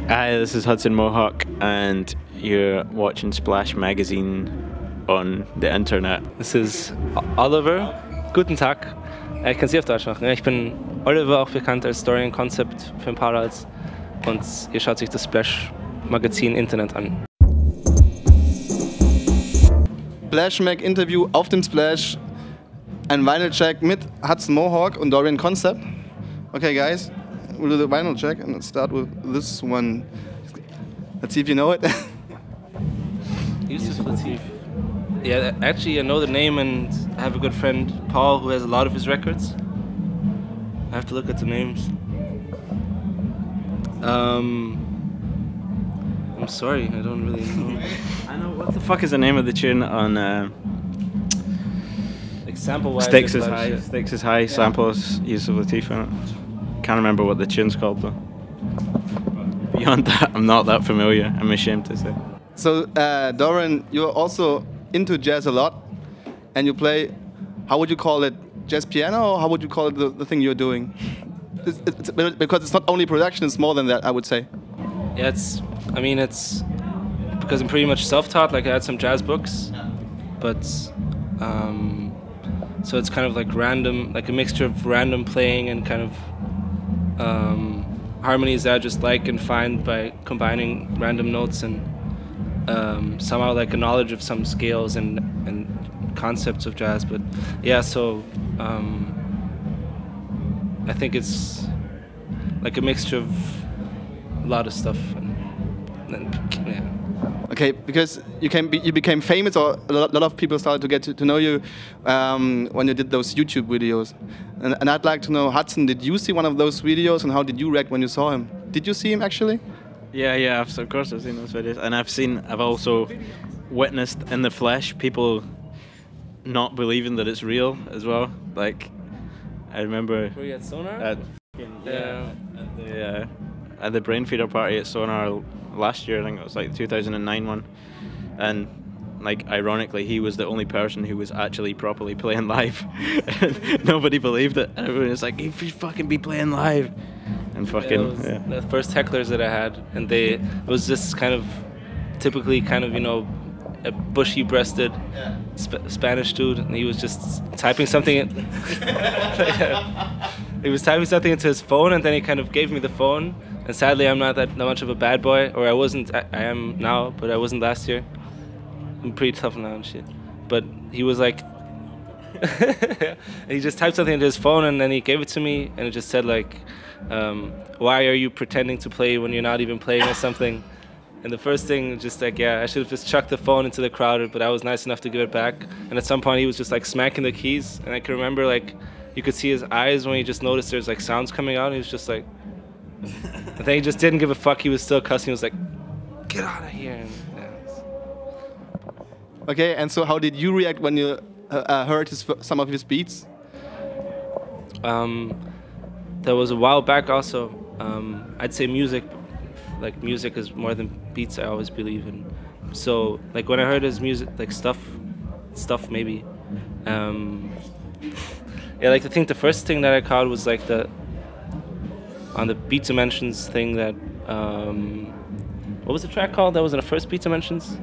Hi, this is Hudson Mohawke, and you're watching Splash Magazine on the Internet. This is Oliver. Guten Tag. Ich kann Sie auf Deutsch machen. Ich bin Oliver, auch bekannt als Dorian Concept für ein paar als. Und ihr schaut sich das Splash Magazin Internet an. Splash Mag Interview auf dem Splash. Ein Vinyl Check mit Hudson Mohawke und Dorian Concept. Okay, guys, we'll do the vinyl check and let's start with this one. Let's see if you know it. Yusuf Latif. Yeah, actually, I know the name, and I have a good friend, Paul, who has a lot of his records. I have to look at the names. I'm sorry, I don't really know. I know, what the fuck is the name of the tune on Sample-wise, Sticks is High, Sticks is High, samples Yusuf Latif in it. Can't remember what the tune's called though. Beyond that, I'm not that familiar, I'm ashamed to say. So, Dorian, you're also into jazz a lot, and you play, how would you call it, jazz piano, or how would you call it the thing you're doing? Because it's not only production, it's more than that, I would say. Yeah, it's because I'm pretty much self-taught, like I had some jazz books, but so it's kind of like random, like a mixture of random playing and kind of harmonies that I just like and find by combining random notes and somehow like a knowledge of some scales and concepts of jazz. But yeah, so I think it's like a mixture of a lot of stuff. And yeah. Okay, because you became famous, or a lot of people started to get to know you when you did those YouTube videos. And I'd like to know, Hudson, did you see one of those videos, and how did you react when you saw him? Did you see him actually? Yeah, of course I've seen those videos, and I've also witnessed in the flesh people not believing that it's real as well. Like, I remember. Were you at Sonar? At the Brain Feeder party at Sonar last year, I think it was like the 2009 one, and like ironically he was the only person who was actually properly playing live. Nobody believed it. Everyone was like, he should fucking be playing live. And fucking the first hecklers that I had, and it was this kind of typically kind of, you know, a bushy-breasted Spanish dude, and he was just typing something he was typing something into his phone, and then he kind of gave me the phone. And sadly, I'm not that much of a bad boy, or I wasn't. I am now, but I wasn't last year. I'm pretty tough now and shit. But he was like, he just typed something into his phone, and then he gave it to me, and it just said like, "Why are you pretending to play when you're not even playing or something?" And the first thing, just like, yeah, I should have just chucked the phone into the crowd, but I was nice enough to give it back. And at some point, he was just like smacking the keys, and I can remember like, you could see his eyes when he just noticed there's like sounds coming out, and he was just like. I think he just didn't give a fuck. He was still cussing. He was like, "Get out of here!" And, yeah. Okay, and so how did you react when you heard some of his beats? There was a while back also. I'd say music is more than beats. I always believe in. So like when I heard his music, like stuff maybe. Yeah, like I think the first thing that I caught was like on the Beat Dimensions thing that, what was the track called? That was in the first Beat Dimensions?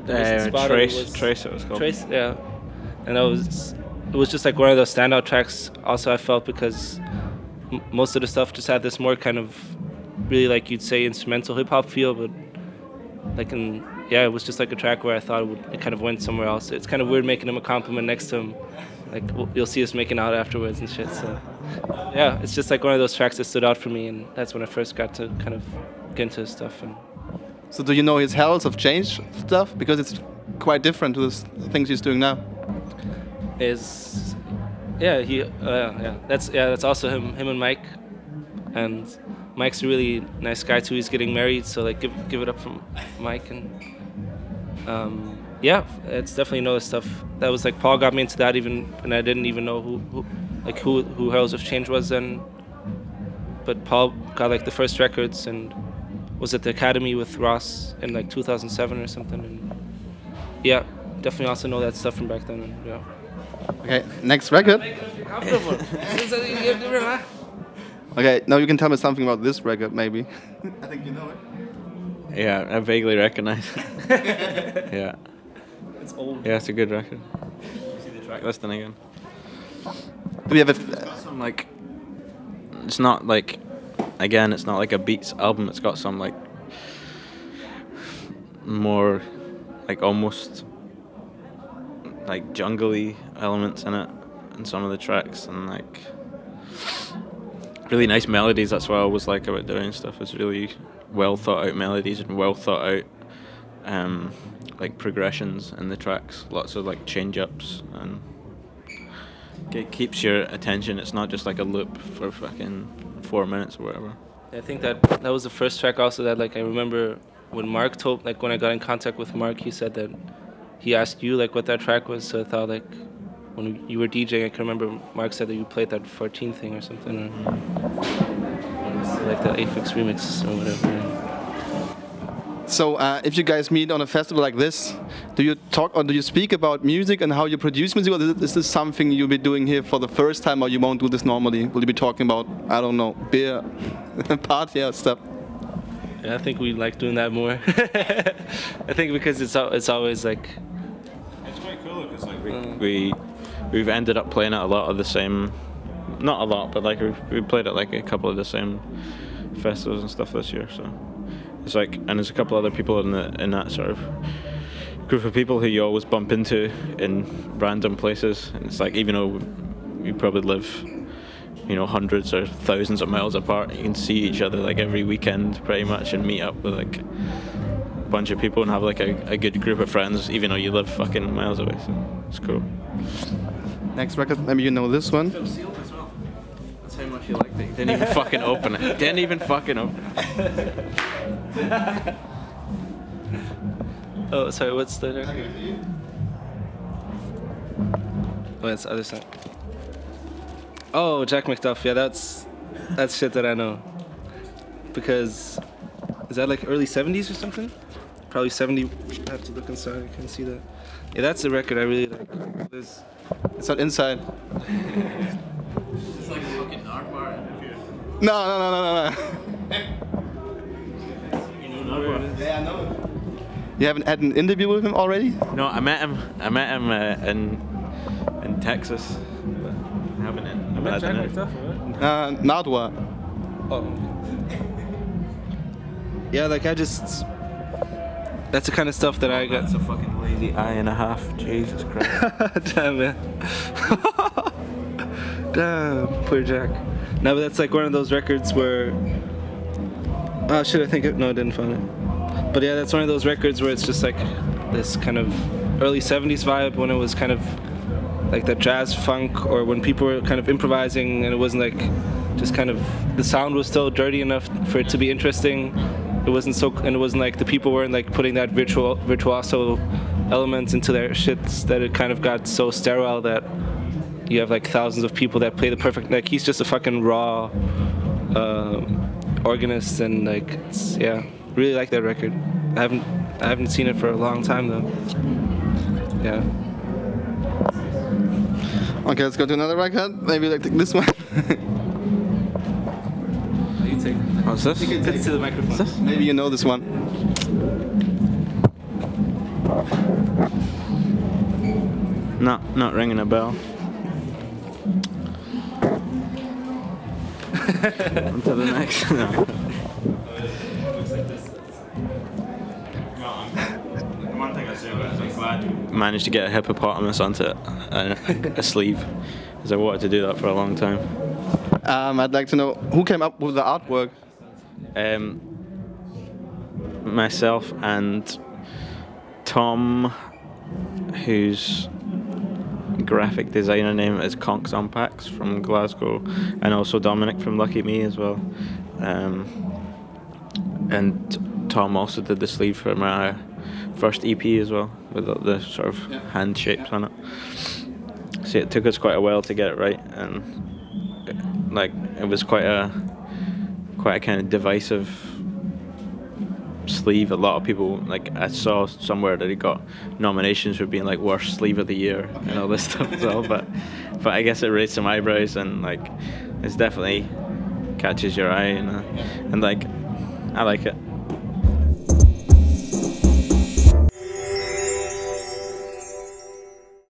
Trace it was called. Trace, yeah. And it was just like one of those standout tracks also I felt because most of the stuff just had this more kind of really like you'd say instrumental hip hop feel, but like it was just like a track where I thought it kind of went somewhere else. It's kind of weird making him a compliment next to him. Like you'll see us making out afterwards and shit. So yeah, it's just like one of those tracks that stood out for me, and that's when I first got to kind of get into his stuff. And so do you know his Hells of Change stuff? Because it's quite different to the things he's doing now. That's also him and Mike, and Mike's a really nice guy too. He's getting married, so like give it up from Mike. And yeah, it's definitely another stuff. That was like Paul got me into that and I didn't even know who Hells of Change was then. But Paul got like the first records and was at the Academy with Ross in like 2007 or something. And yeah, definitely also know that stuff from back then. And, yeah. Okay, next record. Okay, now you can tell me something about this record, maybe. I think you know it. Yeah, I vaguely recognize it. Yeah. It's old. Yeah, it's a good record. See the track listing again. Do we have Some like, it's not like, again, it's not like a Beats album. It's got some like more, like almost like jungly elements in it, in some of the tracks, and like really nice melodies. That's what I always like about Dorian stuff. It's really well thought out melodies and well thought out like progressions in the tracks. Lots of like change ups, and it keeps your attention. It's not just like a loop for fucking 4 minutes or whatever. I think that was the first track also that like I remember when Mark told, like when I got in contact with Mark, he said that he asked you like what that track was. So I thought like when you were DJing, I can remember Mark said that you played that 14 thing or something, or like the Aphex remix or whatever. So if you guys meet on a festival like this, do you talk or do you speak about music and how you produce music, or is this something you'll be doing here for the first time, or you won't do this normally? Will you be talking about, I don't know, beer, party or stuff? Yeah, I think we like doing that more. I think because it's always like. It's quite cool because like we've ended up playing at a lot of the same, not a lot, but like we played at like a couple of the same festivals and stuff this year. So it's like, and there's a couple other people in that sort of group of people who you always bump into in random places, and it's like even though we probably live, you know, hundreds or thousands of miles apart, you can see each other like every weekend pretty much and meet up with like a bunch of people and have like a good group of friends even though you live fucking miles away, so it's cool. Next record, maybe you know this one. That's how much you liked it. You didn't even fucking open it. Didn't even fucking open it. Oh, sorry, what's the record? Oh, that's the other side. Oh, Jack McDuff, yeah, that's shit that I know. Because, is that like early 70s or something? Probably 70, I have to look inside, I can't see that. Yeah, that's the record I really like. It's not inside. It's like a fucking Nardwar interview. No. You know Nardwar? Yeah, I know. You haven't had an interview with him already? No, I met him in Texas. But I haven't had Jack an McDuff, interview. right? Nardwar. Oh. Yeah, like that's the kind of stuff that I got. That's a fucking lazy eye and a half. Jesus Christ. Damn, man. Damn, poor Jack. No, but that's like one of those records where. Oh shit! I think no, I didn't find it. But yeah, that's one of those records where it's just like this kind of early '70s vibe when it was kind of like that jazz funk, or when people were kind of improvising and it wasn't like just kind of the sound was still dirty enough for it to be interesting. It wasn't so, and it wasn't like the people weren't like putting that virtuoso elements into their shits that it kind of got so sterile that you have like thousands of people that play the perfect, like he's just a fucking raw organist, and like it's, yeah, really like that record. I haven't seen it for a long time though. Yeah. Okay, let's go to another record. Maybe like this one. You take. What's this? You can fit to the microphone. Maybe you know this one. Not ringing a bell. On to the next. No. One thing I say about it is I'm glad you managed to get a hippopotamus onto a sleeve, because I wanted to do that for a long time. I'd like to know who came up with the artwork. Myself and Tom, whose graphic designer name is Conks Unpacks from Glasgow, and also Dominic from Lucky Me as well. And Tom also did the sleeve for my first EP as well, with the sort of hand shapes on it. So it took us quite a while to get it right, and like it was quite a kind of divisive sleeve. A lot of people, like I saw somewhere that he got nominations for being like worst sleeve of the year and all this stuff as well. But I guess it raised some eyebrows, and like it's definitely catches your eye, and like I like it.